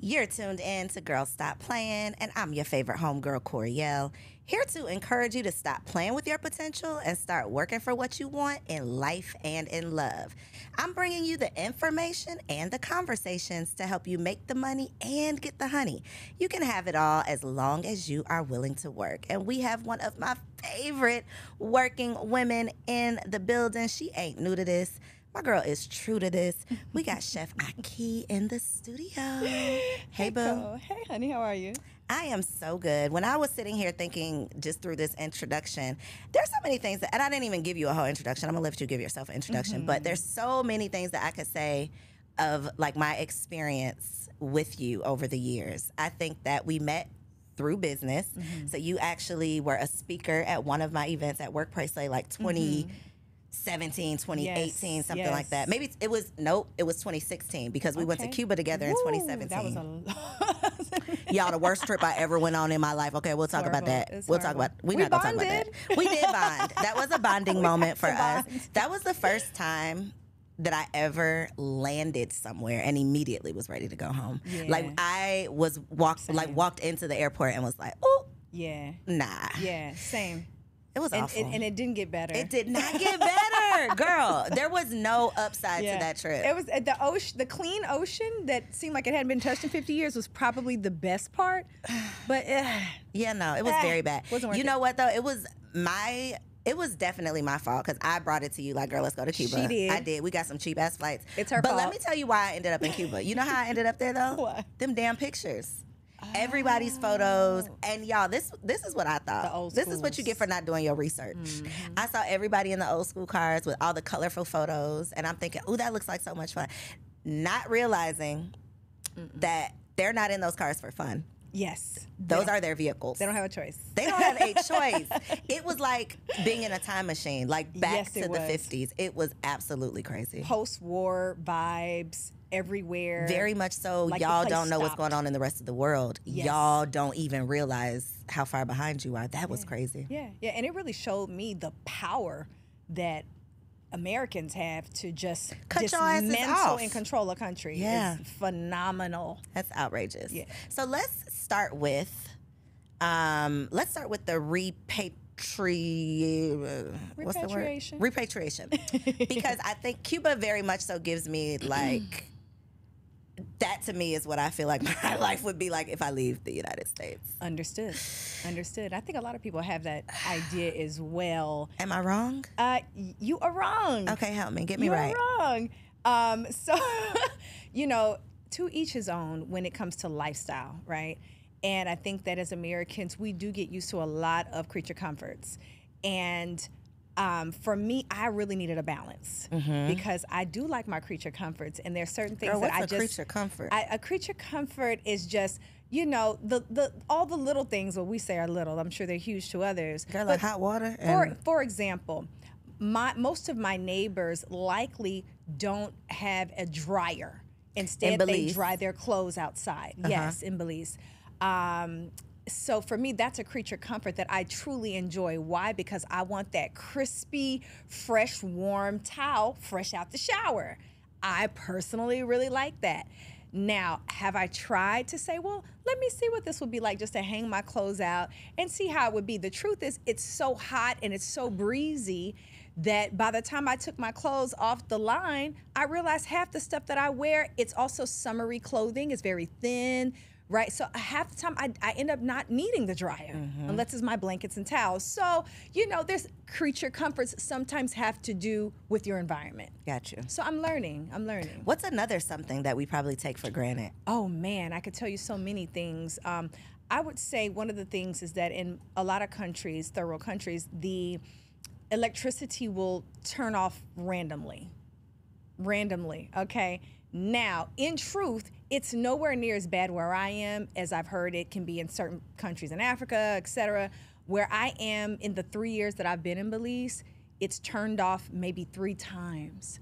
You're tuned in to Girl Stop Playin, and I'm your favorite homegirl, Coriel, here to encourage you to stop playing with your potential and start working for what you want in life and in love. I'm bringing you the information and the conversations to help you make the money and get the honey. You can have it all as long as you are willing to work. And we have one of my favorite working women in the building. She ain't new to this. My girl is true to this. We got Chef Ahki in the studio. Hey, boo. Cool. Hey, honey, how are you? I am so good. When I was sitting here thinking just through this introduction, there's so many things that, and I didn't even give you a whole introduction. I'm going to let you give yourself an introduction. But there's so many things that I could say of like my experience with you over the years. I think that we met through business. So you actually were a speaker at one of my events at Workplace, like 2017, 2018, something like that. Maybe it was 2016 because we went to Cuba together in 2017. That was a lot. Y'all, the worst trip I ever went on in my life. Okay, we'll talk about that. We'll talk about. We're not gonna talk about that. We did bond. That was a bonding moment for us. That was the first time that I ever landed somewhere and immediately was ready to go home. Yeah. Like I was walked into the airport and was like, oh, yeah, nah, yeah, same. It was awful. And it didn't get better. It did not get better, girl. There was no upside to that trip. It was the ocean, the clean ocean that seemed like it hadn't been touched in 50 years was probably the best part. But yeah, no, it was very bad. Wasn't you know what though? It was definitely my fault because I brought it to you like, girl, let's go to Cuba. She did. I did. We got some cheap ass flights. It's her fault. fault. But let me tell you why I ended up in Cuba. You know how I ended up there though? What? Them damn pictures. Everybody's photos, and y'all, this is what I thought. This is what you get for not doing your research. I saw everybody in the old school cars with all the colorful photos, and I'm thinking, ooh, that looks like so much fun. Not realizing that they're not in those cars for fun. yes, Those are their vehicles. they don't have a choice. They don't have a choice. It was like being in a time machine, like back Yes, to it the was. 50s. It was absolutely crazy. Post-war vibes everywhere. Very much so. Like the Y'all place don't know what's stopped. going on in the rest of the world. Yes. Y'all don't even realize how far behind you are. That was crazy. Yeah, and it really showed me the power that Americans have to just Cut your asses dismantle off. and control a country. Yeah. It's phenomenal. That's outrageous. Yeah. So let's start with the what's the word? Repatriation. Repatriation. Because I think Cuba very much so gives me like that to me is what I feel like my life would be like if I leave the United States. Understood. I think a lot of people have that idea as well. Am I wrong? You are wrong. Okay, help me. Get me You right. are wrong. So, to each his own when it comes to lifestyle, right? And I think that as Americans, we do get used to a lot of creature comforts. And for me, I really needed a balance because I do like my creature comforts. And there's certain things Girl, that what's a creature comfort? A creature comfort is just, the all the little things, what we say are little. I'm sure they're huge to others. Girl, like hot water? For example, most of my neighbors likely don't have a dryer. Instead, they dry their clothes outside. Yes, in Belize. So for me, that's a creature comfort that I truly enjoy. Why? Because I want that crispy, fresh, warm towel fresh out the shower. I personally really like that. Now, have I tried to say, well, let me see what this would be like just to hang my clothes out and see how it would be? The truth is, it's so hot and it's so breezy that by the time I took my clothes off the line, I realized half the stuff that I wear, it's also summery clothing. It's very thin, right? So half the time I end up not needing the dryer unless it's my blankets and towels. So, there's creature comforts sometimes have to do with your environment. Got you. So I'm learning. What's another something that we probably take for granted? Oh man, I could tell you so many things. I would say one of the things is that in a lot of countries, third world countries, the electricity will turn off randomly, okay? Now, in truth, it's nowhere near as bad where I am as I've heard it can be in certain countries in Africa, et cetera. Where I am in the 3 years that I've been in Belize, it's turned off maybe 3 times.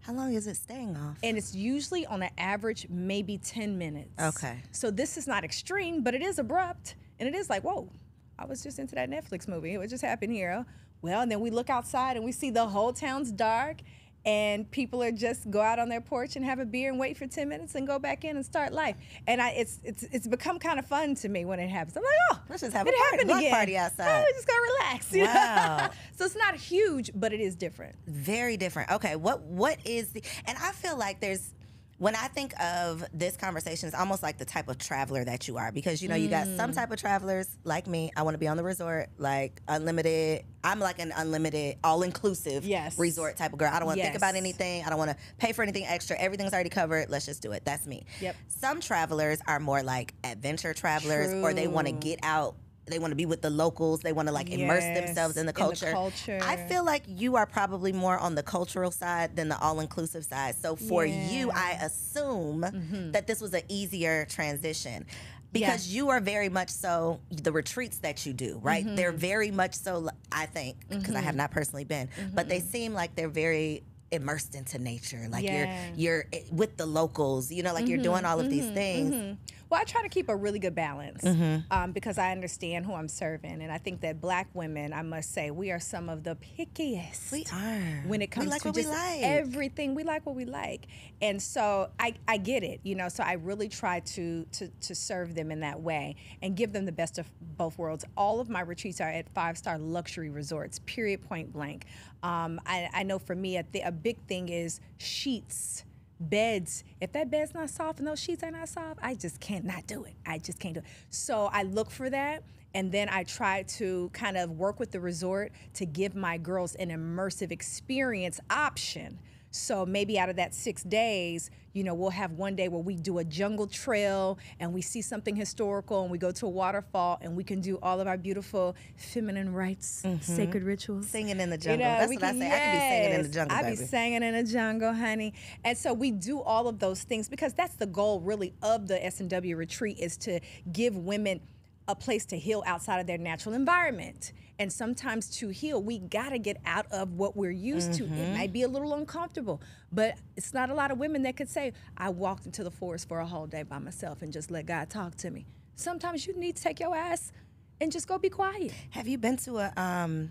How long is it staying off? And it's usually on an average, maybe 10 minutes. Okay. So this is not extreme, but it is abrupt. And it is like, whoa, I was just into that Netflix movie. What just happened here? Well, and then we look outside and we see the whole town's dark. and people are just go out on their porch and have a beer and wait for 10 minutes and go back in and start life. And it's become kind of fun to me when it happens. I'm like, oh, let's just have a party, block party outside. Oh, just go relax. Wow. So it's not huge, but it is different. Very different. Okay, what is the, and I feel like there's, when I think of this conversation, it's almost like the type of traveler that you are, because, you know, you got some type of travelers like me. I want to be on the resort, like unlimited. I'm like an unlimited, all-inclusive resort type of girl. I don't want to think about anything. I don't want to pay for anything extra. Everything's already covered. Let's just do it. That's me. Yep. Some travelers are more like adventure travelers, or they want to get out. They want to be with the locals. They want to like immerse themselves in the culture. I feel like you are probably more on the cultural side than the all-inclusive side. So for you, I assume that this was an easier transition, because you are very much so, the retreats that you do, right? They're very much so, I think, because I have not personally been, but they seem like they're very immersed into nature. Like you're with the locals, you know, like you're doing all of these things. Well, I try to keep a really good balance because I understand who I'm serving. And I think that Black women, I must say, we are some of the pickiest. We are. When it comes to just everything. We like what we like. And so I get it, you know, so I really try to serve them in that way and give them the best of both worlds. All of my retreats are at 5-star luxury resorts, period, point blank. I know for me, a big thing is sheets. Beds. If that bed's not soft and those sheets are not soft, I just can't not do it. I just can't do it. So I look for that, and then I try to kind of work with the resort to give my girls an immersive experience option. So maybe out of that 6 days, you know, we'll have one day where we do a jungle trail and we see something historical and we go to a waterfall and we can do all of our beautiful feminine rites, sacred rituals. Singing in the jungle. You know, that's what I say. I could be singing in the jungle, baby. I be singing in the jungle, honey. And so we do all of those things because that's the goal really of the S&W retreat, is to give women a place to heal outside of their natural environment. And sometimes to heal, we gotta get out of what we're used to. It might be a little uncomfortable, but it's not a lot of women that could say, I walked into the forest for a whole day by myself and just let God talk to me. Sometimes you need to take your ass and just go be quiet. Have you been to a,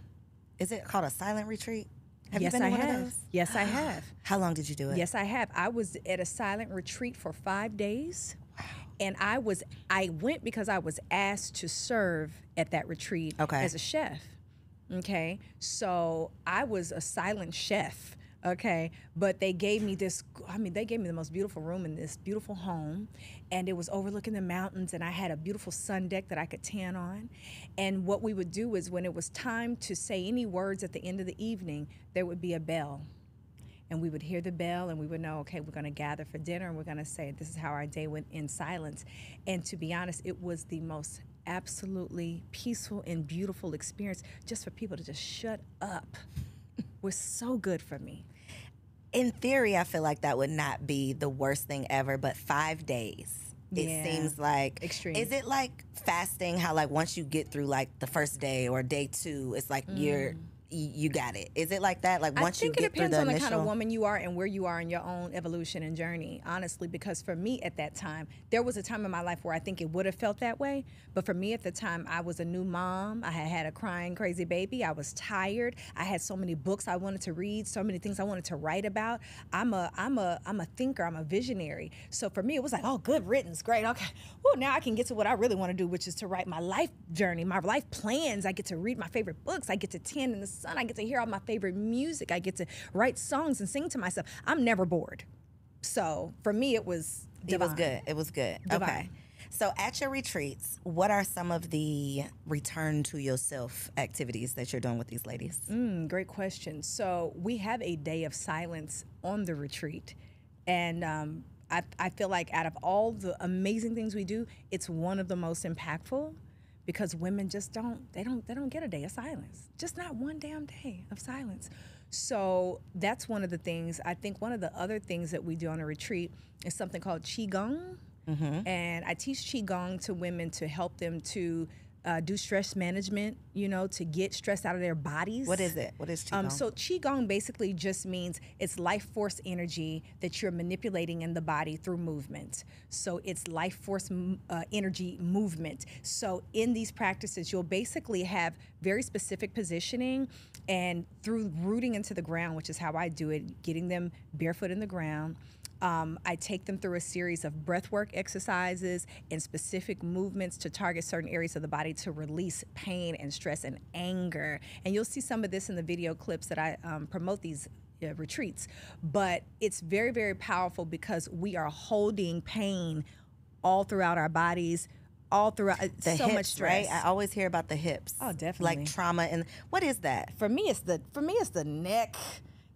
is it called a silent retreat? Have yes, you been I to one have. Of those? Yes, I have. How long did you do it? Yes, I have. I was at a silent retreat for 5 days. Wow. And I went because I was asked to serve at that retreat as a chef. Okay, so I was a silent chef. Okay, but they gave me this. I mean, they gave me the most beautiful room in this beautiful home, and it was overlooking the mountains. And I had a beautiful sun deck that I could tan on. And what we would do is, when it was time to say any words at the end of the evening, there would be a bell. And we would hear the bell and we would know, okay, we're gonna gather for dinner and we're gonna say, this is how our day went in silence. And to be honest, it was the most absolutely peaceful and beautiful experience, just for people to just shut up. Was so good for me. In theory, I feel like that would not be the worst thing ever, but 5 days. It seems like extreme. Is it like fasting, how like once you get through like the first day or day 2, it's like you got it. Is it like that? Like once you get through the initial? I think it depends on the kind of woman you are and where you are in your own evolution and journey, honestly, because for me at that time, there was a time in my life where I think it would have felt that way. But for me at the time, I was a new mom. I had a crying, crazy baby. I was tired. I had so many books I wanted to read, so many things I wanted to write about. I'm a thinker. I'm a visionary. So for me, it was like, oh, good riddance. Great. Okay. Well, now I can get to what I really want to do, which is to write my life journey, my life plans. I get to read my favorite books. I get to tan in the sun. I get to hear all my favorite music. I get to write songs and sing to myself. I'm never bored. So for me, it was divine. It was good. It was good. Divine. Okay. So at your retreats, what are some of the return to yourself activities that you're doing with these ladies? Great question. So we have a day of silence on the retreat. And I feel like out of all the amazing things we do, it's one of the most impactful, because women just don't get a day of silence. Just not one damn day of silence. So that's one of the things. I think one of the other things that we do on a retreat is something called Qigong. And I teach Qigong to women to help them to do stress management, to get stress out of their bodies. What is it? What is Qigong? So Qigong basically just means it's life force energy that you're manipulating in the body through movement. So it's life force energy movement. So in these practices, you'll basically have very specific positioning, and through rooting into the ground, which is how I do it, getting them barefoot in the ground, I take them through a series of breathwork exercises and specific movements to target certain areas of the body to release pain and stress and anger. And you'll see some of this in the video clips that I promote these retreats. But it's very, very powerful because we are holding pain all throughout our bodies, all throughout the so hips, much stress. Right? I always hear about the hips. Oh, definitely. Like trauma. And what is that? For me, it's the neck,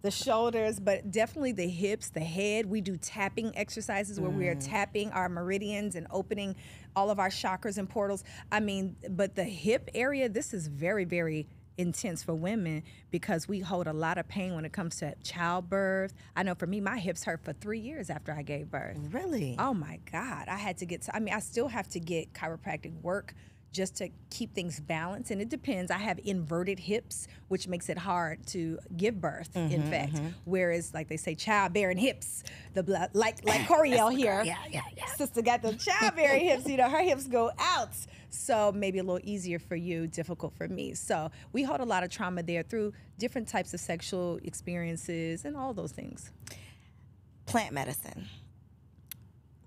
the shoulders, but definitely the hips, the head. We do tapping exercises where we are tapping our meridians and opening all of our chakras and portals. I mean, but the hip area, this is very, very intense for women because we hold a lot of pain when it comes to childbirth. I know for me, my hips hurt for 3 years after I gave birth. Really? Oh my God. I still have to get chiropractic work just to keep things balanced. And it depends. I have inverted hips, which makes it hard to give birth, in fact. Whereas, like they say, childbearing hips, like Coriel here. Yeah. Sister got the childbearing hips, her hips go out. So maybe a little easier for you, difficult for me. So we hold a lot of trauma there through different types of sexual experiences and all those things. Plant medicine.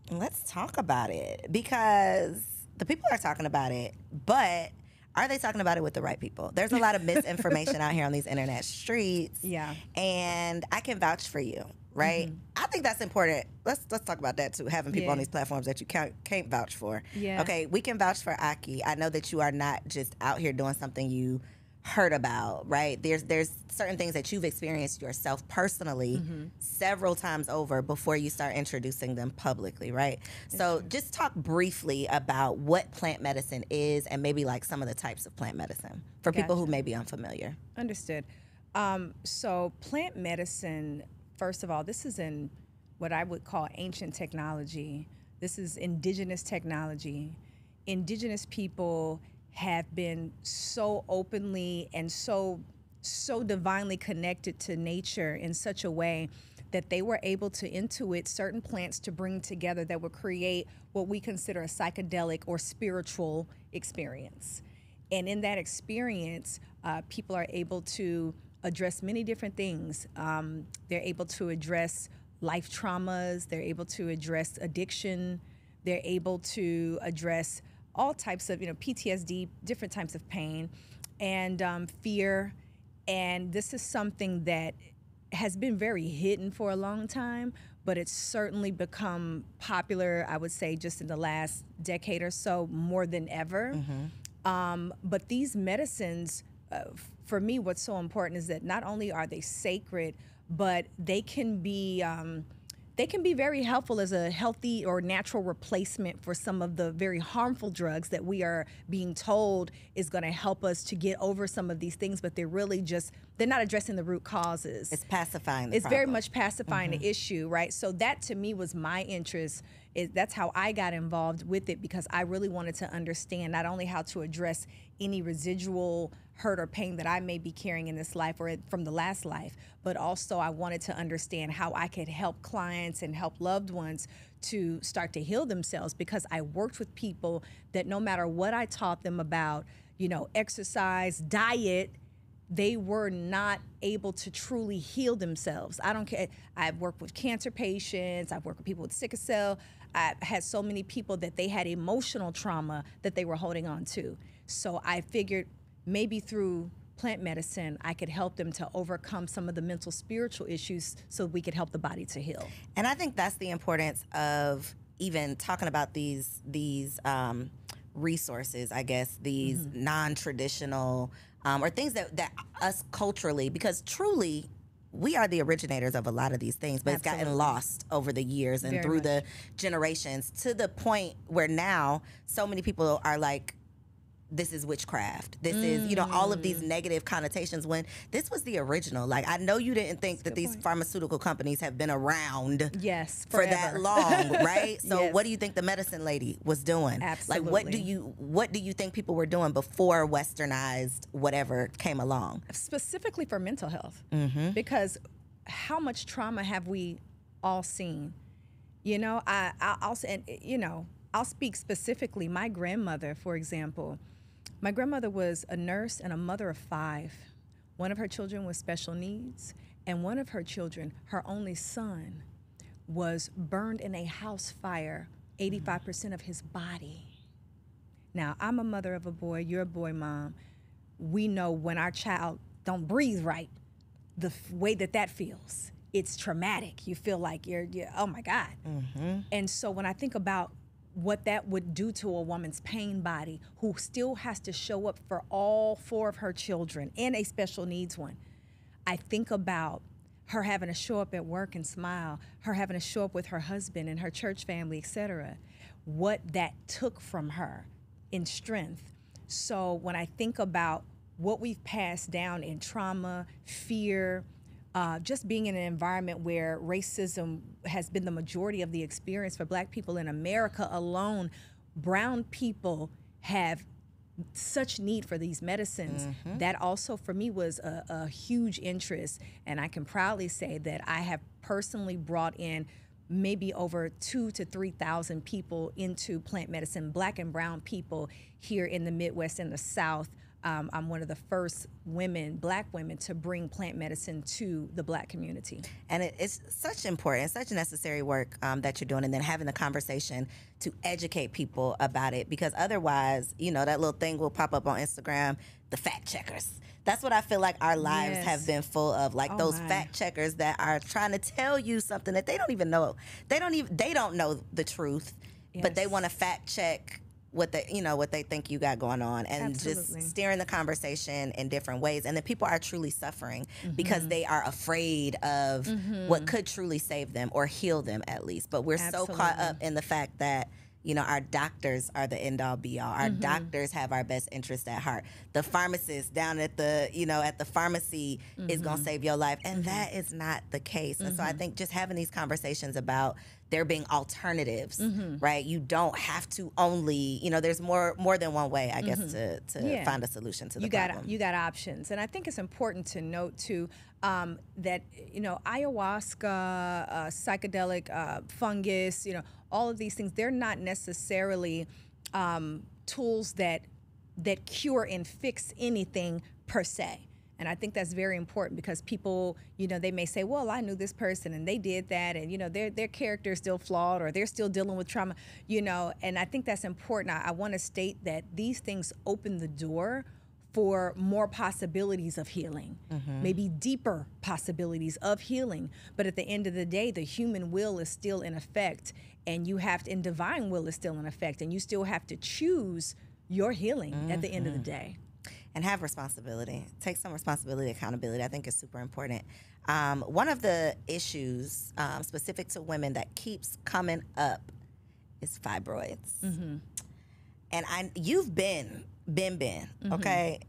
Let's talk about it because the people are talking about it, but are they talking about it with the right people? There's a lot of misinformation out here on these internet streets. Yeah. And I can vouch for you, right? I think that's important. Let's talk about that too, having people on these platforms that you can't vouch for. Yeah. Okay, we can vouch for Ahki. I know that you are not just out here doing something you heard about, right? There's certain things that you've experienced yourself personally several times over before you start introducing them publicly, right? So just talk briefly about what plant medicine is and maybe like some of the types of plant medicine for people who may be unfamiliar. Understood. So plant medicine, first of all, this is in what I would call ancient technology. This is indigenous technology. Indigenous people have been so openly and so divinely connected to nature in such a way that they were able to intuit certain plants to bring together that would create what we consider a psychedelic or spiritual experience. And in that experience, people are able to address many different things. They're able to address life traumas. They're able to address addiction. They're able to address all types of, PTSD, different types of pain, and fear. And this is something that has been very hidden for a long time, but it's certainly become popular, I would say, just in the last decade or so, more than ever. But these medicines, for me, what's so important is that not only are they sacred, but they can be very helpful as a healthy or natural replacement for some of the very harmful drugs that we are being told is going to help us to get over some of these things, but they're not addressing the root causes. It's pacifying the It's problem. very much pacifying the issue, right? So that to me was my interest. That's how I got involved with it, because I really wanted to understand not only how to address any residual hurt or pain that I may be carrying in this life or from the last life, but also I wanted to understand how I could help clients and help loved ones to start to heal themselves, because I worked with people that no matter what I taught them about, exercise, diet, they were not able to truly heal themselves. I don't care. I've worked with cancer patients. I've worked with people with sickle cell. I've had so many people that they had emotional trauma that they were holding on to. So I figured maybe through plant medicine, I could help them to overcome some of the mental, spiritual issues so we could help the body to heal. And I think that's the importance of even talking about these resources, I guess, these non-traditional or things that us culturally, because truly we are the originators of a lot of these things, but it's gotten lost over the years and through the generations, to the point where now so many people are like this is witchcraft. This is, all of these negative connotations when this was the original. Like, I know you didn't think that these pharmaceutical companies have been around for that long, right? So what do you think the medicine lady was doing? Absolutely. Like, what do you think people were doing before westernized whatever came along? Specifically for mental health. Because how much trauma have we all seen? I'll speak specifically. My grandmother, for example, my grandmother was a nurse and a mother of 5. One of her children was special needs, and one of her children, her only son, was burned in a house fire, 85% of his body. Now, I'm a mother of a boy, you're a boy mom. We know when our child don't breathe right, the way that feels. It's traumatic. You feel like you're oh my God. And so when I think about what that would do to a woman's pain body who still has to show up for all 4 of her children and a special needs one, I think about her having to show up at work and smile, her having to show up with her husband and her church family, etc. What that took from her in strength. So when I think about what we've passed down in trauma, fear, just being in an environment where racism has been the majority of the experience for Black people in America alone, brown people have such need for these medicines. That also for me was a huge interest, and I can proudly say that I have personally brought in maybe over 2,000 to 3,000 people into plant medicine, Black and brown people here in the Midwest and the South. I'm one of the first Black women, to bring plant medicine to the Black community. And it's such important, such necessary work that you're doing, and then having the conversation to educate people about it, because otherwise, that little thing will pop up on Instagram, the fact checkers. That's what I feel like our lives have been full of, like those fact checkers that are trying to tell you something that they don't even know. They don't know the truth, but they want to fact check what they think you got going on, and just steering the conversation in different ways. And then people are truly suffering because they are afraid of what could truly save them or heal them, at least. But we're so caught up in the fact that our doctors are the end all be all. Our doctors have our best interest at heart. The pharmacist down at the at the pharmacy is gonna save your life, and that is not the case. And so I think just having these conversations about there being alternatives, right? You don't have to only, there's more than one way, I guess, to find a solution to the problem. You got options. And I think it's important to note, too, that, ayahuasca, psychedelic fungus, all of these things, they're not necessarily tools that cure and fix anything per se. And I think that's very important, because people, they may say, well, I knew this person and they did that, and, their character is still flawed, or they're still dealing with trauma, and I think that's important. I want to state that these things open the door for more possibilities of healing, maybe deeper possibilities of healing. But at the end of the day, the human will is still in effect, and and divine will is still in effect, and you still have to choose your healing at the end of the day. And have responsibility. Take some responsibility, accountability. I think is super important. One of the issues specific to women that keeps coming up is fibroids. And you've been, okay?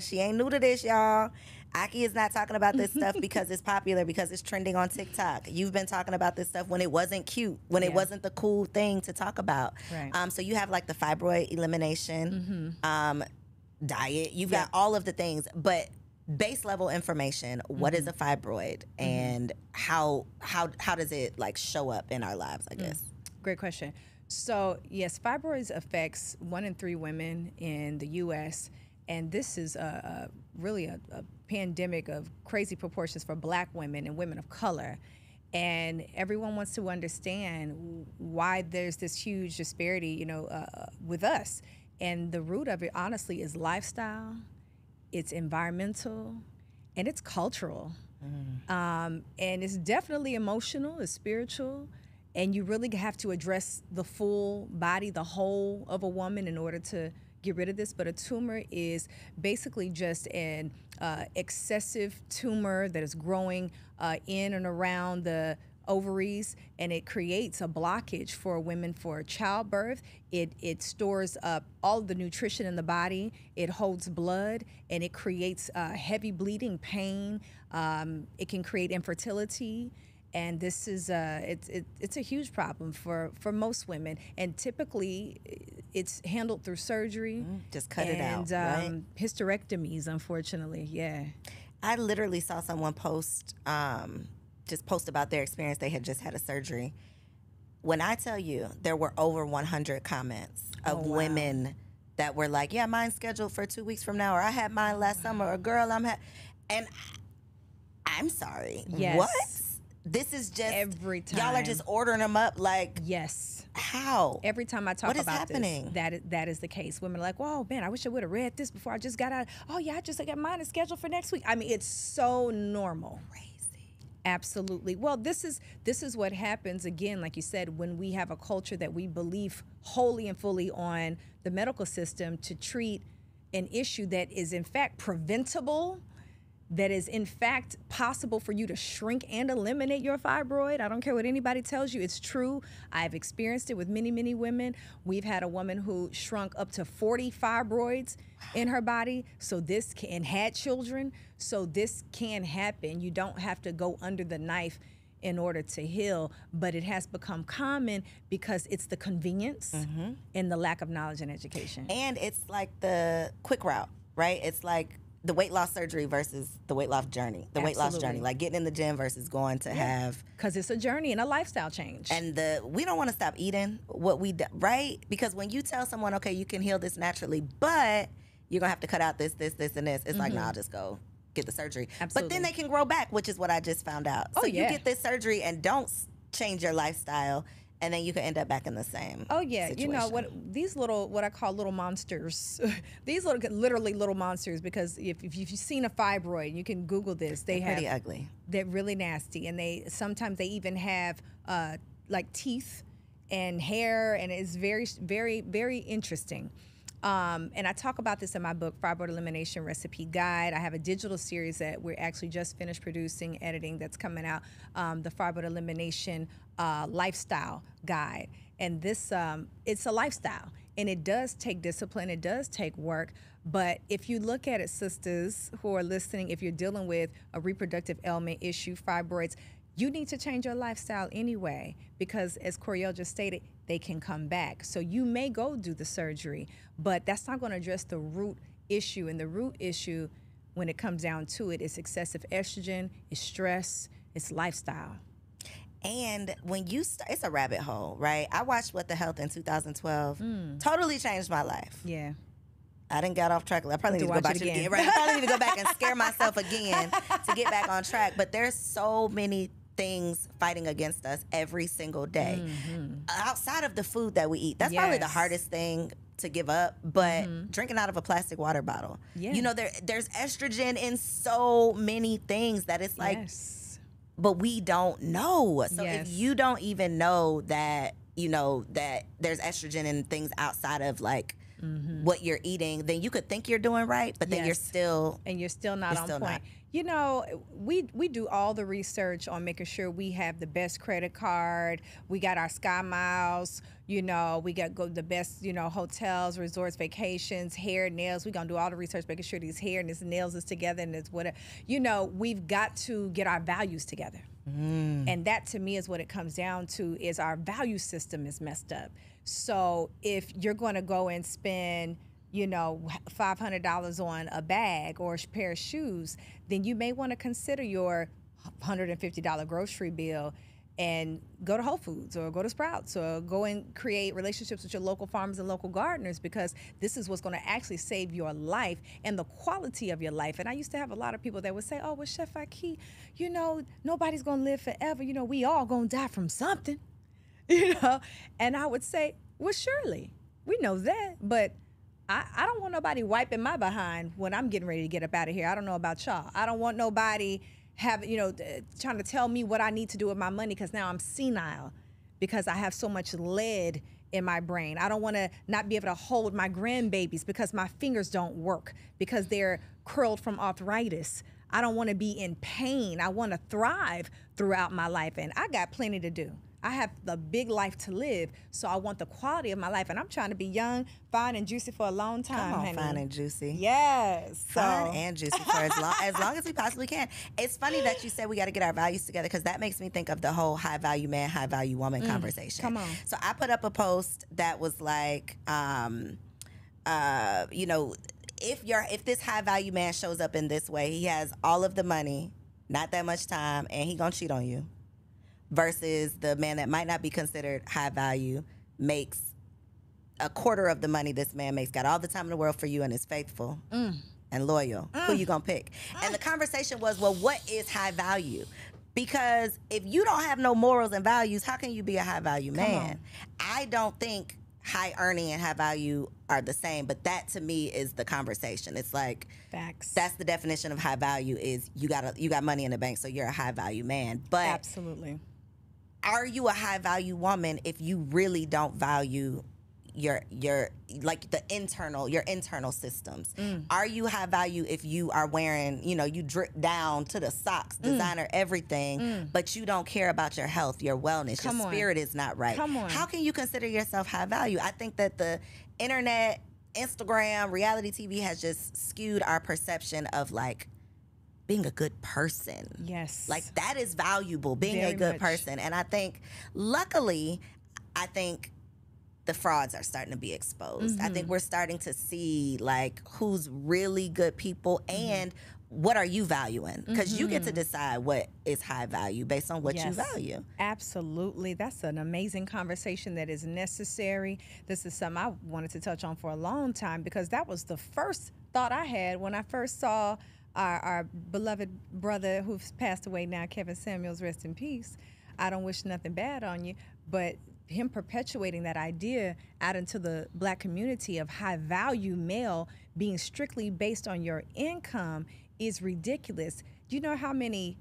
She ain't new to this, y'all. Ahki is not talking about this stuff because it's popular, because it's trending on TikTok. You've been talking about this stuff when it wasn't cute, when it wasn't the cool thing to talk about. Right. So you have like the fibroid elimination diet. You've got all of the things, but base level information. What is a fibroid, and how does it like show up in our lives, I guess? Great question. So yes, fibroids affects 1 in 3 women in the U.S., and this is really a pandemic of crazy proportions for Black women and women of color. And everyone wants to understand why there's this huge disparity, with us. And the root of it, honestly, is lifestyle, it's environmental, and it's cultural. And it's definitely emotional, it's spiritual, and you really have to address the full body, the whole of a woman, in order to get rid of this. But a tumor is basically just an excessive tumor that is growing in and around the ovaries, and it creates a blockage for women for childbirth. It stores up all of the nutrition in the body. It holds blood, and it creates heavy bleeding, pain. It can create infertility. And this is it's a huge problem for most women, and typically it's handled through surgery. Just cut it out, right? Hysterectomies, unfortunately. Yeah. I literally saw someone post about their experience. They had just had a surgery. When I tell you, there were over 100 comments of women that were like, "Yeah, mine's scheduled for 2 weeks from now," or "I had mine last summer," or "Girl, and I'm sorry, yes. What? This is just every time y'all are just ordering them up like yes. How? Every time I talk about happening? That is the case. Women are like, "Whoa, man, I wish I would have read this before I just got out." Oh yeah, I got mine is scheduled for next week. I mean, it's so normal. Crazy. Absolutely. Well, this is what happens again, like you said, when we have a culture that we believe wholly and fully on the medical system to treat an issue that is in fact preventable, that is in fact possible for you to shrink and eliminate your fibroid. I don't care what anybody tells you, it's true. I've experienced it with many, many women. We've had a woman who shrunk up to 40 fibroids in her body, and had children. So this can happen. You don't have to go under the knife in order to heal, but it has become common because it's the convenience and the lack of knowledge and education. And it's like the quick route, right? It's like the weight loss surgery versus the weight loss journey. Weight loss journey, like getting in the gym versus going to have. Because it's a journey and a lifestyle change. And we don't want to stop eating what we do, right? Because when you tell someone, okay, you can heal this naturally, but you're going to have to cut out this, and this, it's like, nah, I'll just go get the surgery. Absolutely. But then they can grow back, which is what I just found out. So you get this surgery and don't change your lifestyle, and then you can end up back in the same situation. You know what I call little monsters. These literally little monsters, because if you've seen a fibroid, you can Google this. They're pretty ugly. They're really nasty, and sometimes they even have like teeth and hair, and it's very, very, very interesting. And I talk about this in my book, Fibroid Elimination Recipe Guide. I have a digital series that we're actually just finished producing, editing, that's coming out, the Fibroid Elimination Lifestyle Guide. And this, it's a lifestyle. And it does take discipline, it does take work. But if you look at it, sisters who are listening, if you're dealing with a reproductive ailment issue, fibroids, you need to change your lifestyle anyway, because as Coriel just stated, they can come back. So you may go do the surgery, but that's not going to address the root issue. And the root issue, when it comes down to it, is excessive estrogen, it's stress, it's lifestyle. And when it's a rabbit hole, right? I watched What the Health in 2012. Totally changed my life. Yeah. I didn't get off track. I probably need to go back again. Right? I probably need to go back and scare myself again to get back on track. But there's so many things fighting against us every single day. Outside of the food that we eat, that's probably the hardest thing to give up, but drinking out of a plastic water bottle. You know, there's estrogen in so many things that it's like, but we don't know. So if you don't even know that, you know, that there's estrogen in things outside of like what you're eating, then you could think you're doing right, but then you're still not on point. You know, we do all the research on making sure we have the best credit card. We got our Sky Miles. You know, we got the best, you know, hotels, resorts, vacations, hair, nails. We're going to do all the research, making sure these hair and these nails is together and it's whatever. You know, we've got to get our values together. And that, to me, is what it comes down to, is our value system is messed up. So if you're going to go and spend, you know, $500 on a bag or a pair of shoes, then you may want to consider your $150 grocery bill and go to Whole Foods or go to Sprouts or go and create relationships with your local farmers and local gardeners, because this is what's going to actually save your life and the quality of your life. And I used to have a lot of people that would say, oh, well, Chef Ahki, you know, nobody's going to live forever. You know, we all going to die from something, you know? And I would say, well, surely, we know that, but I don't want nobody wiping my behind when I'm getting ready to get up out of here. I don't know about y'all. I don't want nobody trying to tell me what I need to do with my money, because now I'm senile because I have so much lead in my brain. I don't want to not be able to hold my grandbabies because my fingers don't work, because they're curled from arthritis. I don't want to be in pain. I want to thrive throughout my life. And I got plenty to do. I have a big life to live, so I want the quality of my life. And I'm trying to be young, fine, and juicy for a long time, Come on, honey. fine and juicy. Yes. Fine and juicy for as long as we possibly can. It's funny that you said we got to get our values together, because that makes me think of the whole high value man, high value woman conversation. Come on. So I put up a post that was like, you know, if this high value man shows up in this way, he has all of the money, not that much time, and he gonna cheat on you. Versus the man that might not be considered high value, makes a quarter of the money this man makes, got all the time in the world for you, and is faithful and loyal. Who you gonna pick? And the conversation was, well, what is high value? Because if you don't have no morals and values, how can you be a high value man? I don't think high earning and high value are the same, but that to me is the conversation. It's like, facts. That's the definition of high value, is you got money in the bank, so you're a high value man. But absolutely. Are you a high value woman if you really don't value your like your internal systems? Are you high value if you are wearing, you know, you drip down to the socks, designer everything, but you don't care about your health, your wellness, your spirit is not right? Come on. How can you consider yourself high value? I think that the internet, Instagram, reality TV has just skewed our perception of like being a good person. Yes. Like that is valuable, being Very a good much. person. And I think, luckily, I think the frauds are starting to be exposed. I think we're starting to see like who's really good people and what are you valuing? Because you get to decide what is high value based on what you value. Absolutely. That's an amazing conversation that is necessary. This is something I wanted to touch on for a long time, because that was the first thought I had when I first saw our beloved brother who's passed away now, Kevin Samuels, rest in peace. I don't wish nothing bad on you, but him perpetuating that idea out into the black community of high value male being strictly based on your income is ridiculous. Do you know how many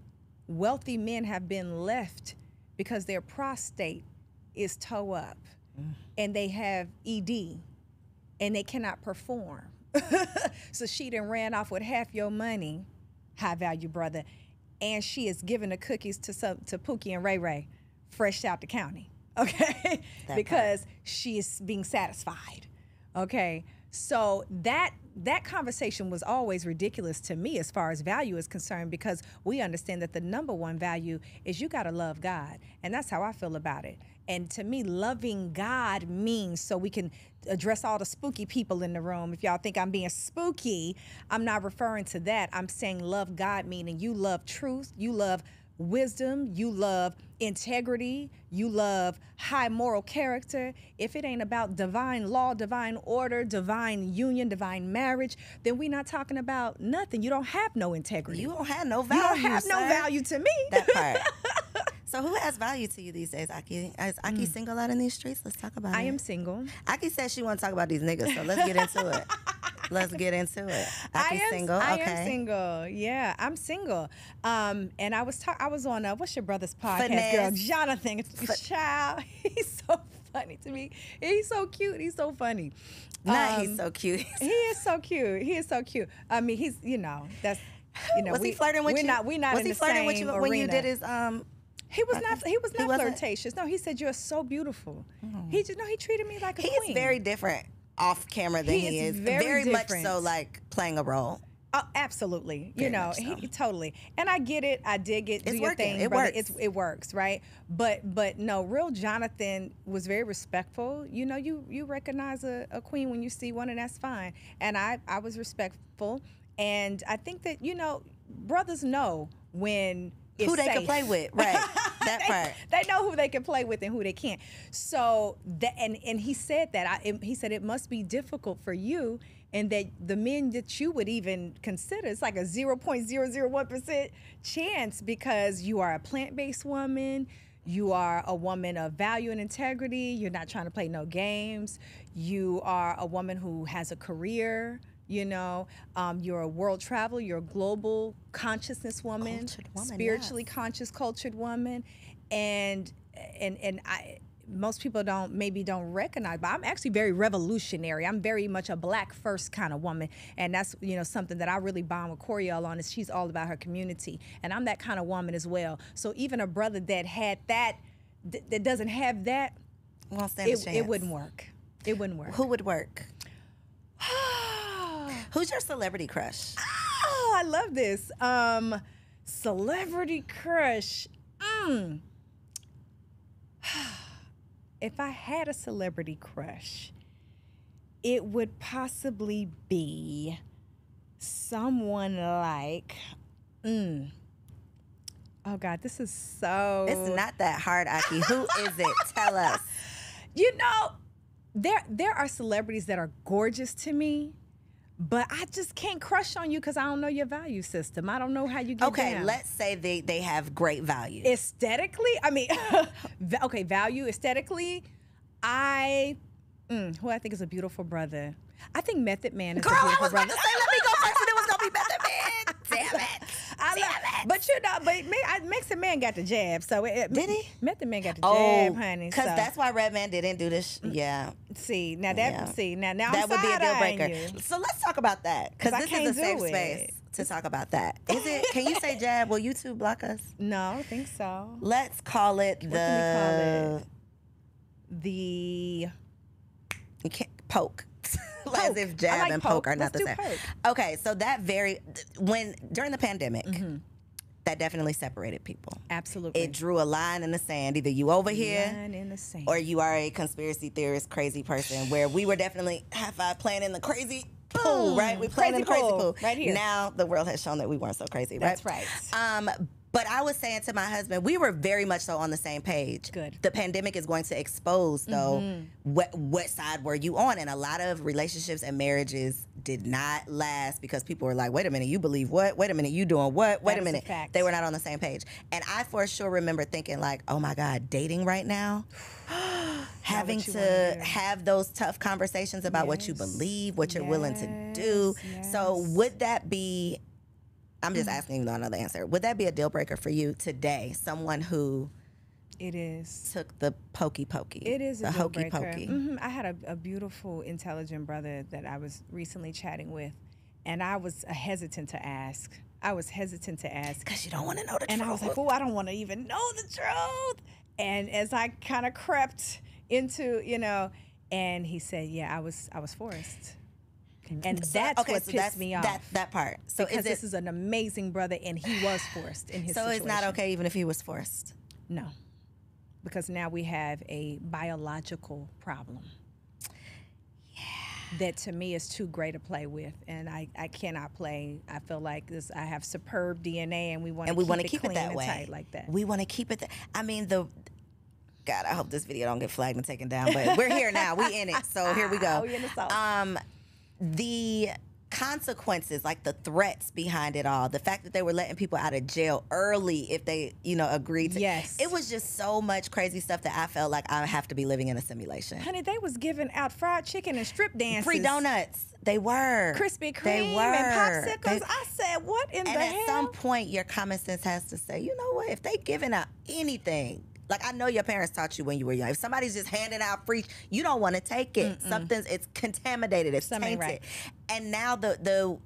wealthy men have been left because their prostate is toe up and they have ED and they cannot perform? So she done ran off with half your money, high value brother, and she is giving the cookies to Pookie and Ray Ray, fresh out the county, okay? Because she is being satisfied, okay? So that conversation was always ridiculous to me as far as value is concerned, because we understand that the number one value is you gotta love God, and that's how I feel about it. And to me, loving God means, so we can address all the spooky people in the room. If y'all think I'm being spooky, I'm not referring to that. I'm saying love God, meaning you love truth, you love wisdom, you love integrity, you love high moral character. If it ain't about divine law, divine order, divine union, divine marriage, then we're not talking about nothing. You don't have no integrity. You don't have no value. You don't have no value to me. That part. So who has value to you these days, Ahki? Is Ahki single out in these streets? Let's talk about it. I am single. Ahki says she want to talk about these niggas, so let's get into it. Let's get into it. Ahki's single. I Okay. am single. Yeah, I'm single. And I was on what's your brother's podcast, Finesse. girl? Jonathan. Child, he's so funny to me. He's so cute. He's so funny. He's so cute. He is so cute. He is so cute. I mean, he's that's was he flirting with you? We're not was in he the flirting same with you arena. when you did his He was not wasn't? flirtatious. No, he said you're so beautiful. He treated me like a He queen. is very different off camera than he is. very much different. so like playing a role. Oh, absolutely. Very You know, much so. he totally. And I get it. I dig it. Do It's your working. thing, It brother. works. It works, right? But no, real Jonathan was very respectful. You know, you recognize a queen when you see one, and that's fine. And I was respectful. And I think that, you know, brothers know when it's Who they safe. can play with, right? That part. They know who they can play with and who they can't. So that, and he said that. He said it must be difficult for you, and that the men that you would even consider, it's like a 0.001% chance, because you are a plant-based woman, you are a woman of value and integrity, you're not trying to play no games, you are a woman who has a career. You know, you're a world traveler, you're a global consciousness woman, Cultured woman, spiritually conscious, cultured woman. And most people don't recognize, but I'm actually very revolutionary. I'm very much a black first kind of woman, and that's something that I really bond with Coriel on, is she's all about her community, and I'm that kind of woman as well. So even a brother that had that doesn't have that, won't stand a chance. It wouldn't work. It wouldn't work. Who would work? Who's your celebrity crush? Oh, I love this. Celebrity crush. If I had a celebrity crush, it would possibly be someone like, oh God, this is so... It's not that hard, Ahki. Who is it? Tell us. There are celebrities that are gorgeous to me, but I just can't crush on you because I don't know your value system. I don't know how you get down. Let's say they have great value. Aesthetically, I mean, value aesthetically, who I think is a beautiful brother. I think Method Man is a beautiful brother. Girl, I was about to say, let me go first, and it was going to be Method Man. Damn it. But Method Man got the jab. So did he? Method Man got the jab, honey. Because that's why Redman didn't do this. Yeah. See, now that that would be a deal breaker. So let's talk about that, because this is a safe space to talk about that. Is it? Can you say jab? Will YouTube block us? No, I don't think so. Let's call it What can we call it? You can't poke. As if jab and poke are not the same. Okay, so during the pandemic, that definitely separated people. Absolutely. It drew a line in the sand. Either you over here, line in the sand, or you are a conspiracy theorist, crazy person. Where we were definitely playing in the crazy pool, right? We playing in the crazy pool right here. Now the world has shown that we weren't so crazy, right? That's right. But I was saying to my husband, we were very much so on the same page. Good. The pandemic is going to expose, though, what side were you on? And a lot of relationships and marriages did not last because people were like, wait a minute, you believe what? Wait a minute, you doing what? Wait a minute. They were not on the same page. And I for sure remember thinking like, oh my God, dating right now? Having to have those tough conversations about what you believe, what you're willing to do. Yes. So would that be... I'm just asking you, though, another answer. Would that be a deal breaker for you today? Someone who took the pokey. It is the a deal hokey breaker. pokey. I had a beautiful, intelligent brother that I was recently chatting with, and I was hesitant to ask. Because you don't want to know the truth. And I was like, oh, I don't want to even know the truth. And as I kind of crept into, and he said, yeah, I was forced. And that's what pissed me off. That part. So because this is an amazing brother, and he was forced in his situation. So it's not okay even if he was forced? No. Because now we have a biological problem. Yeah. That to me is too great to play with, and I cannot play. I feel like I have superb DNA, and we want to keep it that way. Tight like that. We want to keep it I mean, God, I hope this video don't get flagged and taken down, but we're here now. We in it. So here we go. We in the sauce. The consequences, like the threats behind it all, the fact that they were letting people out of jail early if they, agreed to. Yes. It was just so much crazy stuff that I felt like I have to be living in a simulation. Honey, they was giving out fried chicken and strip dances. Free donuts. They were. Krispy Kreme they were. And popsicles. I said, what in the hell? And at some point, your common sense has to say, you know what? If they giving out anything, like I know your parents taught you when you were young. If somebody's just handing out free, you don't want to take it. It's contaminated. It's tainted. Right. And now the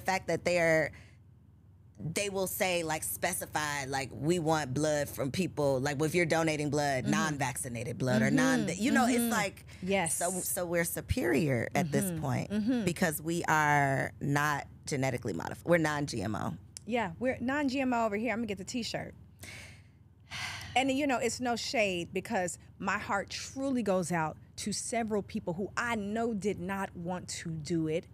fact that they will say like specify like we want blood from people like if you're donating blood, non-vaccinated blood or it's like yes. So we're superior at this point because we are not genetically modified. We're non-GMO. Yeah, we're non-GMO over here. I'm gonna get the T-shirt. And it's no shade because my heart truly goes out to several people who I know did not want to do it,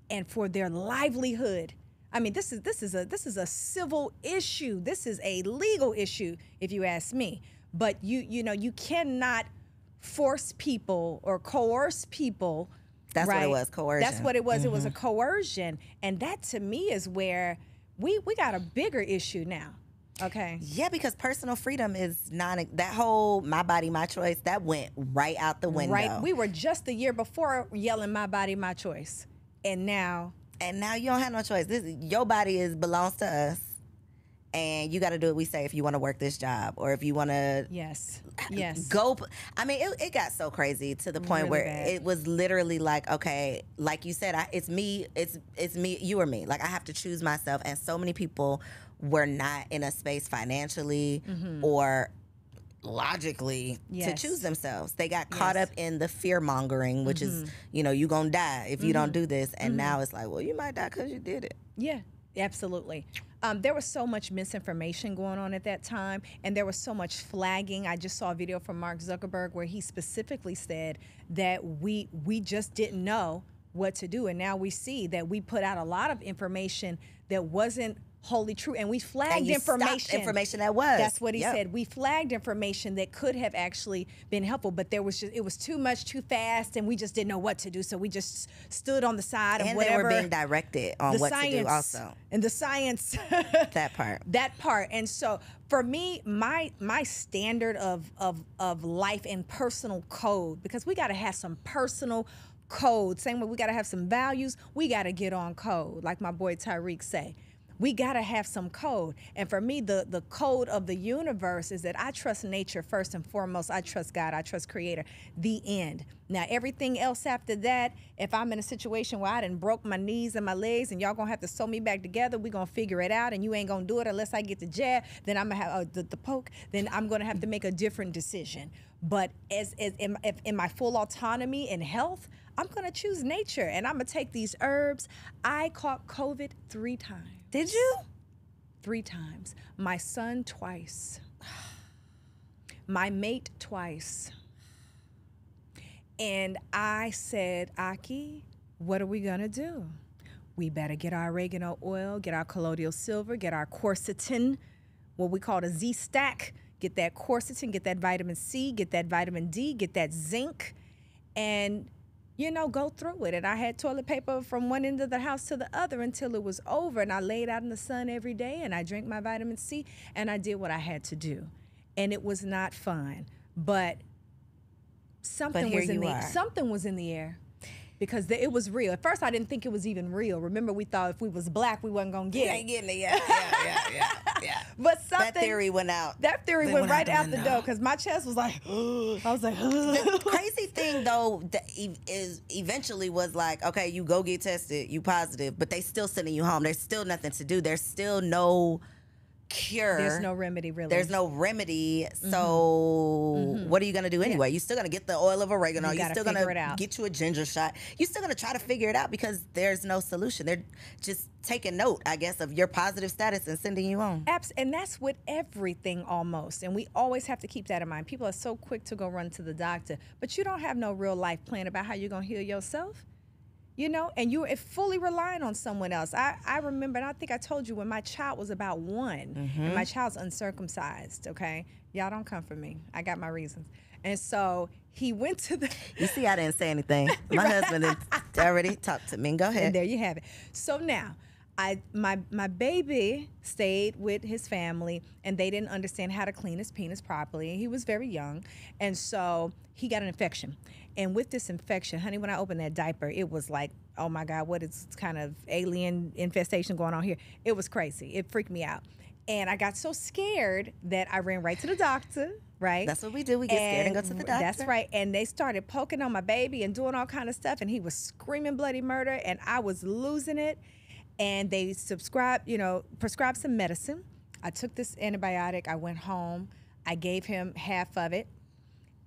and for their livelihood. I mean, this is a civil issue. This is a legal issue, if you ask me. But you cannot force people or coerce people. That's right? what it was, coercion. That's what it was. It was a coercion, and that to me is where we got a bigger issue now. Okay. Yeah, because personal freedom is that whole my body, my choice, that went right out the window. Right. We were just the year before yelling my body, my choice. And now you don't have no choice. Your body belongs to us. and you got to do what we say if you want to work this job, or if you want to Yes. go. I mean, it got so crazy to the point Really where bad. it was literally like, okay, like you said, it's me, it's me, you or me. Like, I have to choose myself, and so many people were not in a space financially or logically to choose themselves. They got caught up in the fear mongering, which is, you know, you gonna die if you don't do this, and now it's like, well, you might die because you did it. Yeah, absolutely. There was so much misinformation going on at that time, and there was so much flagging. I just saw a video from Mark Zuckerberg where he specifically said that we just didn't know what to do, and now we see that we put out a lot of information that wasn't wholly true, and we flagged information that was. That's what he said. We flagged information that could have actually been helpful, but it was too much, too fast, and we just didn't know what to do. So we just stood on the side of whatever. And they were being directed on what to do also. And the science. That part. That part. And so for me, my standard of life and personal code, because we got to have some personal code. Same way we got to have some values. We got to get on code, like my boy Tyreek say. We got to have some code. And for me, the code of the universe is that I trust nature first and foremost. I trust God. I trust Creator. The end. Now, everything else after that, if I'm in a situation where I done broke my knees and my legs and y'all going to have to sew me back together, we going to figure it out, and you ain't going to do it unless I get the jab, then I'm going to have the poke, then I'm going to have to make a different decision. But if in my full autonomy and health, I'm going to choose nature, and I'm going to take these herbs. I caught COVID 3 times. Did you? 3 times. My son twice. My mate twice. And I said, Ahki, what are we going to do? We better get our oregano oil, get our colloidal silver, get our quercetin, what we call the Z-stack, get that quercetin, get that vitamin C, get that vitamin D, get that zinc, and go through it. And I had toilet paper from one end of the house to the other until it was over. And I laid out in the sun every day, and I drank my vitamin C, and I did what I had to do. And it was not fun. But something was in the air. Because it was real. At first, I didn't think it was even real. Remember, we thought if we was black, we wasn't going to get it. Ain't getting it, yeah. But something... That theory went out. That theory went right out the door, because my chest was like, I was like, The crazy thing, though, is eventually was like, okay, you go get tested, you positive, but they still sending you home. There's still nothing to do. There's still no cure. There's no remedy, really. There's no remedy. So what are you going to do anyway? You're still going to get the oil of oregano. You're still going to get you a ginger shot. You're still going to try to figure it out, because there's no solution. They're just taking note, I guess, of your positive status and sending you home. And that's with everything almost. And we always have to keep that in mind. People are so quick to go run to the doctor, but you don't have no real life plan about how you're going to heal yourself. And you're fully relying on someone else. I remember, and I think I told you, when my child was about 1, and my child's uncircumcised, okay? Y'all don't come for me. I got my reasons. And so he went to the... You see, I didn't say anything. My husband had already talked to me. Go ahead. And there you have it. So now, my baby stayed with his family, and they didn't understand how to clean his penis properly. He was very young, and so he got an infection. And with this infection, honey, when I opened that diaper, it was like, oh my God, what is kind of alien infestation going on here? It was crazy. It freaked me out. And I got so scared that I ran right to the doctor, right? That's what we do. We get scared and go to the doctor. That's right. And they started poking on my baby and doing all kind of stuff. And he was screaming bloody murder, and I was losing it. And they prescribed some medicine. I took this antibiotic. I went home. I gave him half of it.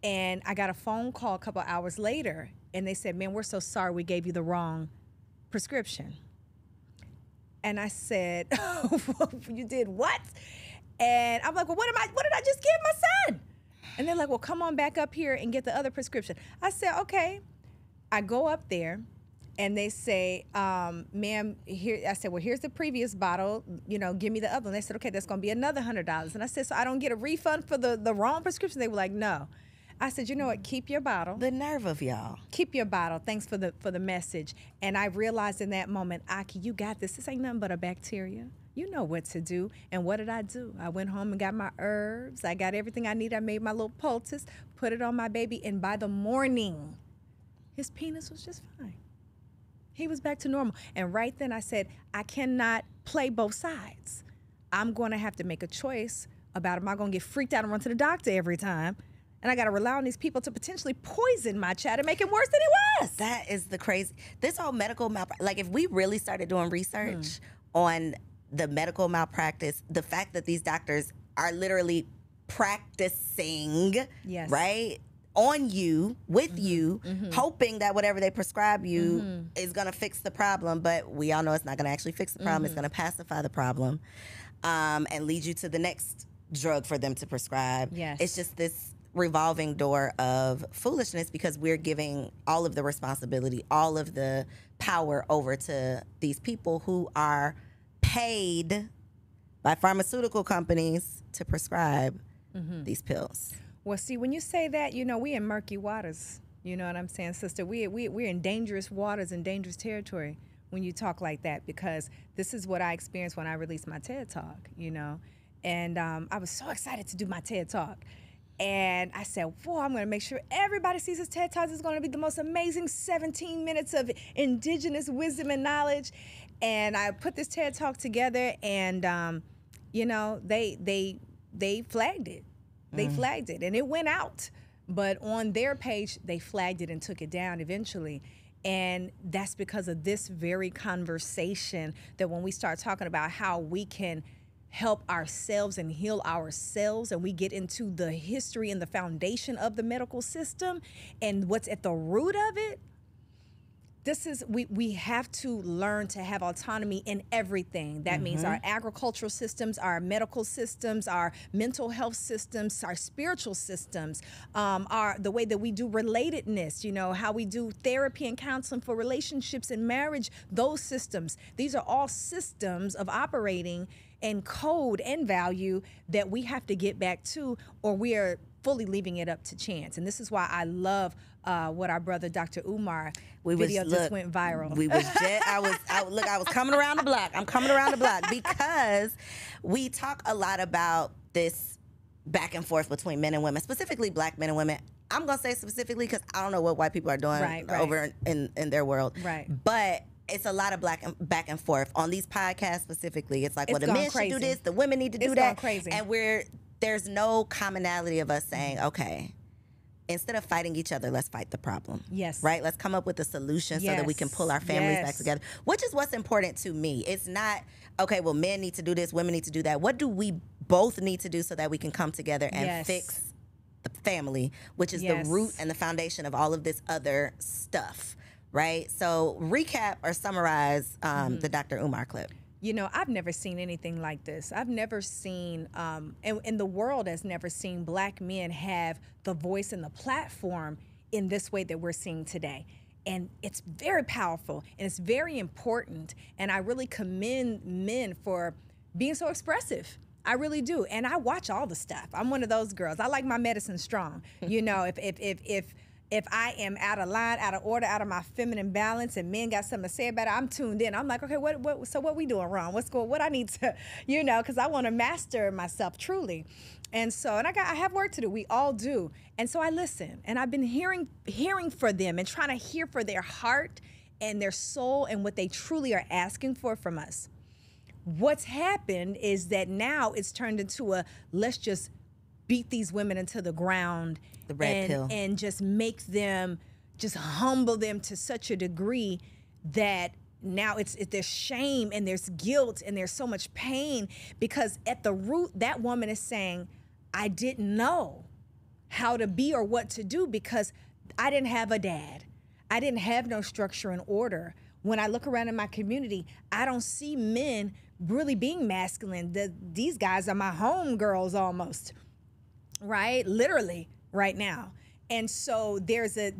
And I got a phone call a couple hours later, and they said, man, we're so sorry we gave you the wrong prescription. And I said, you did what? And I'm like, well, what did I just give my son? And they're like, well, come on back up here and get the other prescription. I said, okay. I go up there, and they say, ma'am, here. I said, well, here's the previous bottle. Give me the other one. They said, okay, that's going to be another $100. And I said, so I don't get a refund for the wrong prescription? They were like, no. I said, you know what? Keep your bottle. The nerve of y'all. Keep your bottle. Thanks for the message. And I realized in that moment, Ahki, you got this. This ain't nothing but a bacteria. You know what to do. And what did I do? I went home and got my herbs. I got everything I need. I made my little poultice, put it on my baby, and by the morning, his penis was just fine. He was back to normal. And right then I said, I cannot play both sides. I'm going to have to make a choice about, am I going to get freaked out and run to the doctor every time? And I got to rely on these people to potentially poison my child and make it worse than it was. That is the crazy. This whole medical malpractice, like if we really started doing research on the medical malpractice, the fact that these doctors are literally practicing, right, on you, with you, hoping that whatever they prescribe you is going to fix the problem. But we all know it's not going to actually fix the problem. It's going to pacify the problem and lead you to the next drug for them to prescribe. It's just this revolving door of foolishness because we're giving all of the responsibility, all of the power over to these people who are paid by pharmaceutical companies to prescribe these pills. Well, see, when you say that, you know, we in murky waters. You know what I'm saying, sister? We're in dangerous waters and dangerous territory when you talk like that, because this is what I experienced when I released my TED Talk, you know. And I was so excited to do my TED Talk. And I said, whoa, I'm going to make sure everybody sees this TED Talk. It's going to be the most amazing 17 minutes of indigenous wisdom and knowledge. And I put this TED Talk together, and, you know, they flagged it. They flagged it, and it went out. But on their page, they flagged it and took it down eventually. And that's because of this very conversation, that when we start talking about how we can help ourselves and heal ourselves, and we get into the history and the foundation of the medical system and what's at the root of it, this is, we have to learn to have autonomy in everything. That means our agricultural systems, our medical systems, our mental health systems, our spiritual systems, the way that we do relatedness, you know, how we do therapy and counseling for relationships and marriage, those systems. These are all systems of operating and code and value that we have to get back to, or we are fully leaving it up to chance. And this is why I love what our brother Dr. Umar video just went viral. I was coming around the block. I'm coming around the block because we talk a lot about this back and forth between men and women, specifically black men and women. I'm gonna say specifically because I don't know what white people are doing over in their world. But it's a lot of back and forth on these podcasts specifically. It's like, well, the men should do this, the women need to do that. Crazy. And there's no commonality of us saying, okay, instead of fighting each other, let's fight the problem. Right? Let's come up with a solution so that we can pull our families back together, which is what's important to me. It's not, okay, well, men need to do this, women need to do that. What do we both need to do so that we can come together and fix the family, which is the root and the foundation of all of this other stuff, right? So recap or summarize the Dr. Umar clip. You know, I've never seen anything like this. I've never seen, and the world has never seen black men have the voice and the platform in this way that we're seeing today. And it's very powerful, and it's very important. And I really commend men for being so expressive. I really do. And I watch all the stuff. I'm one of those girls. I like my medicine strong. You know, if I am out of line, out of order, out of my feminine balance, and men got something to say about it, I'm tuned in. I'm like, okay, what we doing wrong? What I need to, you know, because I want to master myself truly. And so, and I have work to do. We all do. And so I listen, and I've been hearing for them and trying to hear for their heart and their soul and what they truly are asking for from us. What's happened is that now it's turned into a, let's just beat these women into the ground, the red pill, and just make them, just humble them to such a degree that now there's shame and there's guilt and there's so much pain, because at the root, that woman is saying, I didn't know how to be or what to do because I didn't have a dad. I didn't have no structure and order. When I look around in my community, I don't see men really being masculine. These guys are my home girls almost, right? Literally right now. And so there's the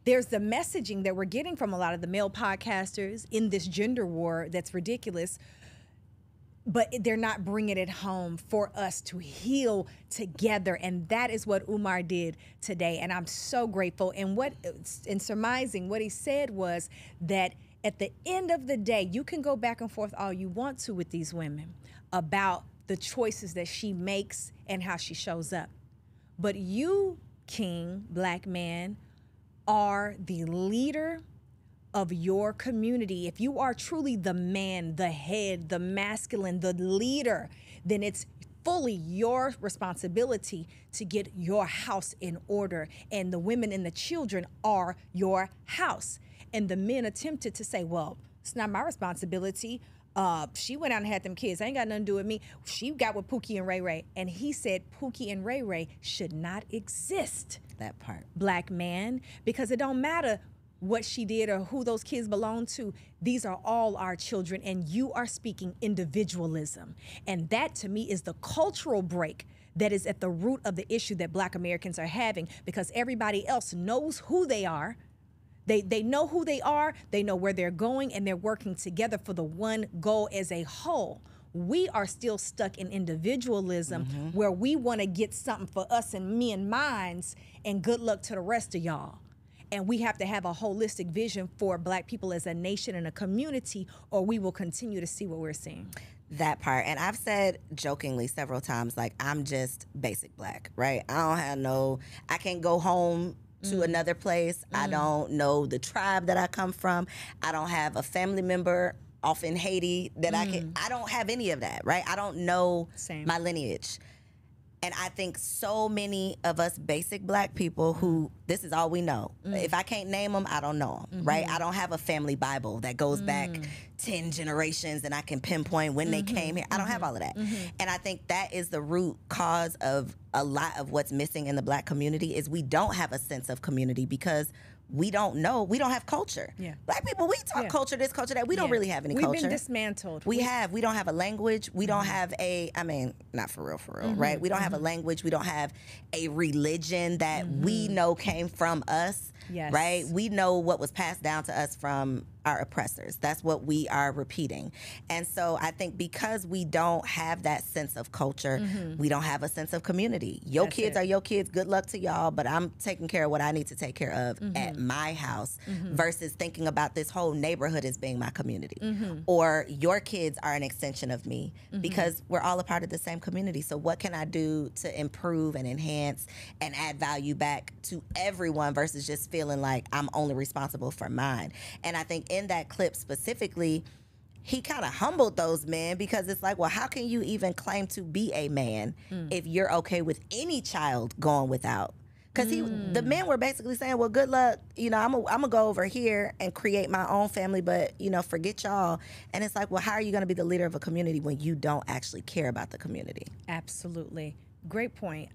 messaging that we're getting from a lot of the male podcasters in this gender war that's ridiculous, but they're not bringing it home for us to heal together. And that is what Umar did today. And I'm so grateful. And in surmising, what he said was that at the end of the day, you can go back and forth all you want to with these women about the choices that she makes and how she shows up. But you, King, black man, are the leader of your community, if you are truly the man, the head, the masculine, the leader, then it's fully your responsibility to get your house in order. And the women and the children are your house. And the men attempted to say, well, it's not my responsibility. She went out and had them kids. I ain't got nothing to do with me. She got with Pookie and Ray Ray. And he said Pookie and Ray Ray should not exist. That part. Black man, because it don't matter what she did or who those kids belong to. These are all our children, and you are speaking individualism. And that, to me, is the cultural break that is at the root of the issue that Black Americans are having, because everybody else knows who they are. They know who they are, they know where they're going, and they're working together for the one goal as a whole. We are still stuck in individualism, where we want to get something for us and me and mines, and good luck to the rest of y'all. And we have to have a holistic vision for Black people as a nation and a community, or we will continue to see what we're seeing. That part. And I've said jokingly several times, like, I'm just basic Black, right? I can't go home to another place. I don't know the tribe that I come from. I don't have a family member off in Haiti that I don't have any of that, right? I don't know my lineage. And I think so many of us basic Black people who, this is all we know. If I can't name them, I don't know them, right? I don't have a family Bible that goes back 10 generations and I can pinpoint when they came here. I don't have all of that. And I think that is the root cause of a lot of what's missing in the Black community is we don't have a sense of community because we don't know. We don't have culture. Black people, we talk culture, this, culture, that. We don't really have any culture. We've been dismantled. We don't have a language. We don't have not for real, right? We don't have a language. We don't have a religion that we know came from us, right? We know what was passed down to us from our oppressors. That's what we are repeating. And so I think because we don't have that sense of culture, we don't have a sense of community. Your kids are your kids. Good luck to y'all, but I'm taking care of what I need to take care of at my house versus thinking about this whole neighborhood as being my community. Or your kids are an extension of me because we're all a part of the same community. So what can I do to improve and enhance and add value back to everyone versus just feeling like I'm only responsible for mine? And I think in that clip specifically, he kind of humbled those men because it's like, well, how can you even claim to be a man if you're okay with any child going without? Because the men were basically saying, well, good luck. I'm gonna go over here and create my own family, but, forget y'all. And it's like, well, how are you going to be the leader of a community when you don't actually care about the community? Absolutely. Great point.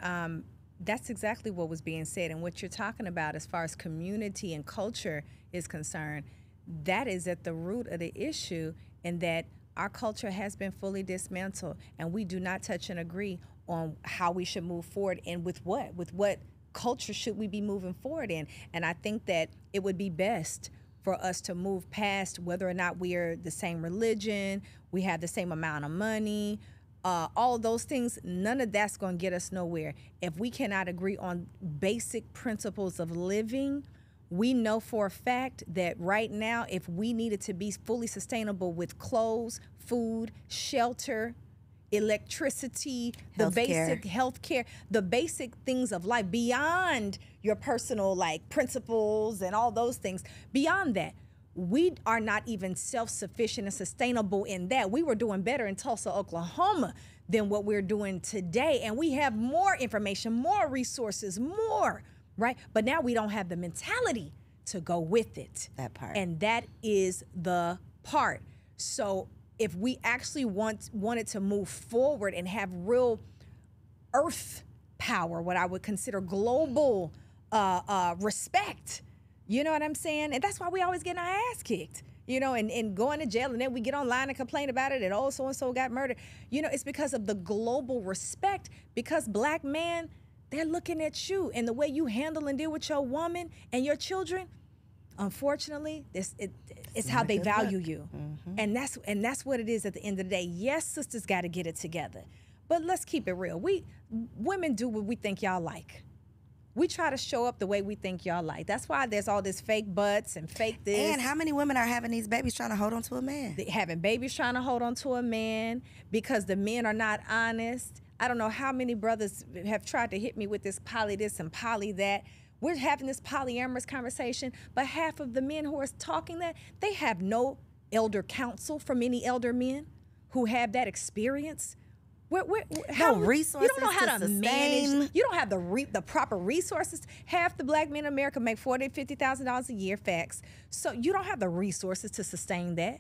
That's exactly what was being said. And what you're talking about as far as community and culture is concerned, that is at the root of the issue, in that our culture has been fully dismantled, and we do not touch and agree on how we should move forward and with what culture should we be moving forward in. And I think that it would be best for us to move past whether or not we are the same religion, we have the same amount of money, all of those things. None of that's going to get us nowhere. If we cannot agree on basic principles of living, we know for a fact that right now, if we needed to be fully sustainable with clothes, food, shelter, electricity, the basic health care, the basic things of life beyond your personal principles and all those things, beyond that, we are not even self-sufficient and sustainable in that. We were doing better in Tulsa, Oklahoma than what we're doing today. And we have more information, more resources, more, right? But now we don't have the mentality to go with it. That part. And that is the part. So if we actually wanted to move forward and have real earth power, what I would consider global respect, you know what I'm saying? And that's why we always get our ass kicked, and going to jail, and then we get online and complain about it, and so-and-so got murdered. It's because of the global respect, because Black man, they're looking at you and the way you handle and deal with your woman and your children. Unfortunately, it's how they value you. And that's what it is at the end of the day. Yes, sisters got to get it together. But let's keep it real. Women do what we think y'all like. We try to show up the way we think y'all like. That's why there's all this fake butts and fake this. And how many women are having these babies trying to hold on to a man? Having babies trying to hold on to a man because the men are not honest. I don't know how many brothers have tried to hit me with this poly this and poly that. We're having this polyamorous conversation, but half of the men who are talking that, they have no elder counsel from any elder men who have that experience. No resources. You don't know how to manage. You don't have the proper resources. Half the black men in America make $40,000 to $50,000 a year. Facts. So you don't have the resources to sustain that,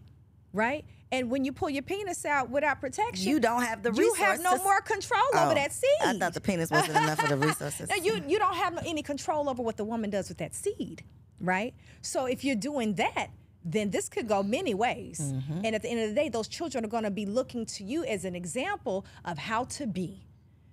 right? And when you pull your penis out without protection, you don't have the resources. You have no more control over that seed. I thought the penis wasn't enough of the resources. No, you don't have any control over what the woman does with that seed, right? So if you're doing that, then this could go many ways. Mm-hmm. And at the end of the day, those children are going to be looking to you as an example of how to be.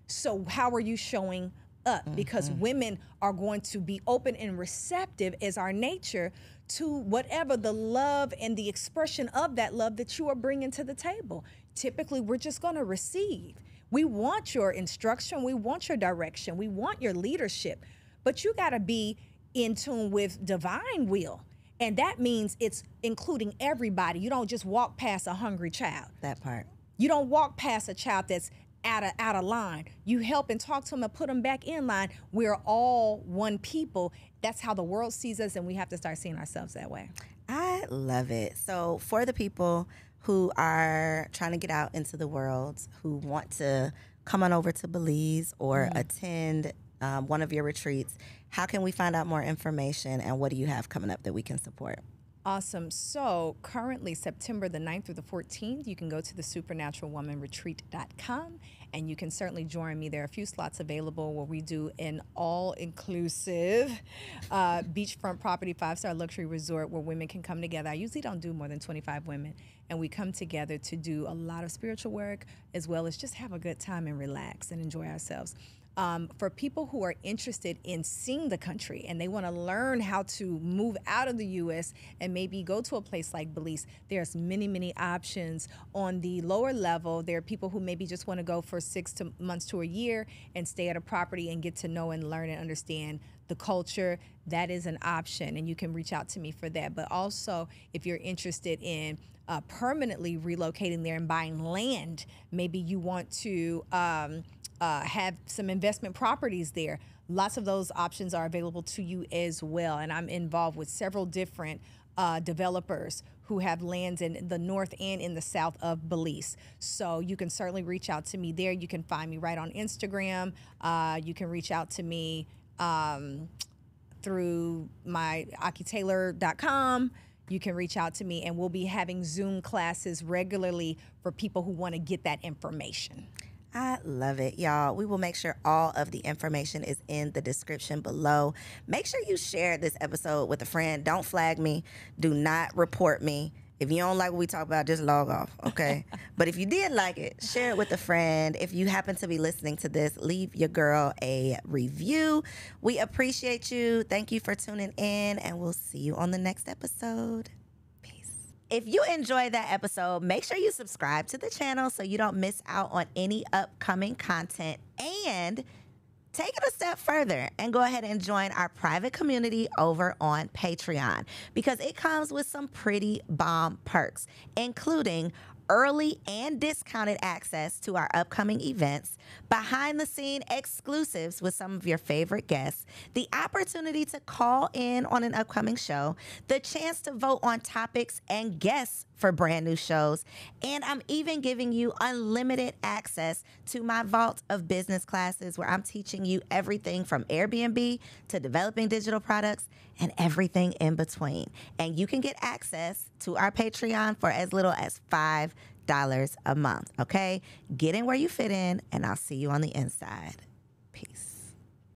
So how are you showing up? Mm-hmm. Because women are going to be open and receptive as our nature to whatever the love and the expression of that love that you are bringing to the table. Typically, we're just going to receive. We want your instruction. We want your direction. We want your leadership. But you got to be in tune with divine will. And that means it's including everybody. You don't just walk past a hungry child. That part. You don't walk past a child that's out of line. You help and talk to them and put them back in line. We're all one people. That's how the world sees us, and we have to start seeing ourselves that way. I love it. So for the people who are trying to get out into the world, who want to come on over to Belize or attend one of your retreats, how can we find out more information, and what do you have coming up that we can support? Awesome. So currently, September the 9th through the 14th, you can go to the supernaturalwomanretreat.com, and you can certainly join me. There are a few slots available where we do an all-inclusive beachfront property 5-star luxury resort where women can come together. I usually don't do more than 25 women, and we come together to do a lot of spiritual work as well as just have a good time and relax and enjoy ourselves. For people who are interested in seeing the country and they want to learn how to move out of the U.S. and maybe go to a place like Belize, there's many, many options. On the lower level, there are people who maybe just want to go for 6 months to a year and stay at a property and get to know and learn and understand the culture. That is an option, and you can reach out to me for that. But also, if you're interested in permanently relocating there and buying land, maybe you want to have some investment properties there. Lots of those options are available to you as well. And I'm involved with several different developers who have lands in the north and in the south of Belize. So you can certainly reach out to me there. You can find me right on Instagram. You can reach out to me through my ahkitaylor.com. You can reach out to me, and we'll be having Zoom classes regularly for people who want to get that information. I love it, y'all. We will make sure all of the information is in the description below. Make sure you share this episode with a friend. Don't flag me. Do not report me. If you don't like what we talk about, just log off, okay? But if you did like it, share it with a friend. If you happen to be listening to this, leave your girl a review. We appreciate you. Thank you for tuning in, and we'll see you on the next episode. If you enjoyed that episode, make sure you subscribe to the channel so you don't miss out on any upcoming content. And take it a step further and go ahead and join our private community over on Patreon, because it comes with some pretty bomb perks, including early and discounted access to our upcoming events, behind-the-scene exclusives with some of your favorite guests, the opportunity to call in on an upcoming show, the chance to vote on topics and guests for brand new shows, and I'm even giving you unlimited access to my vault of business classes where I'm teaching you everything from Airbnb to developing digital products and everything in between. And you can get access to our Patreon for as little as $5 a month, okay? Get in where you fit in, and I'll see you on the inside. Peace.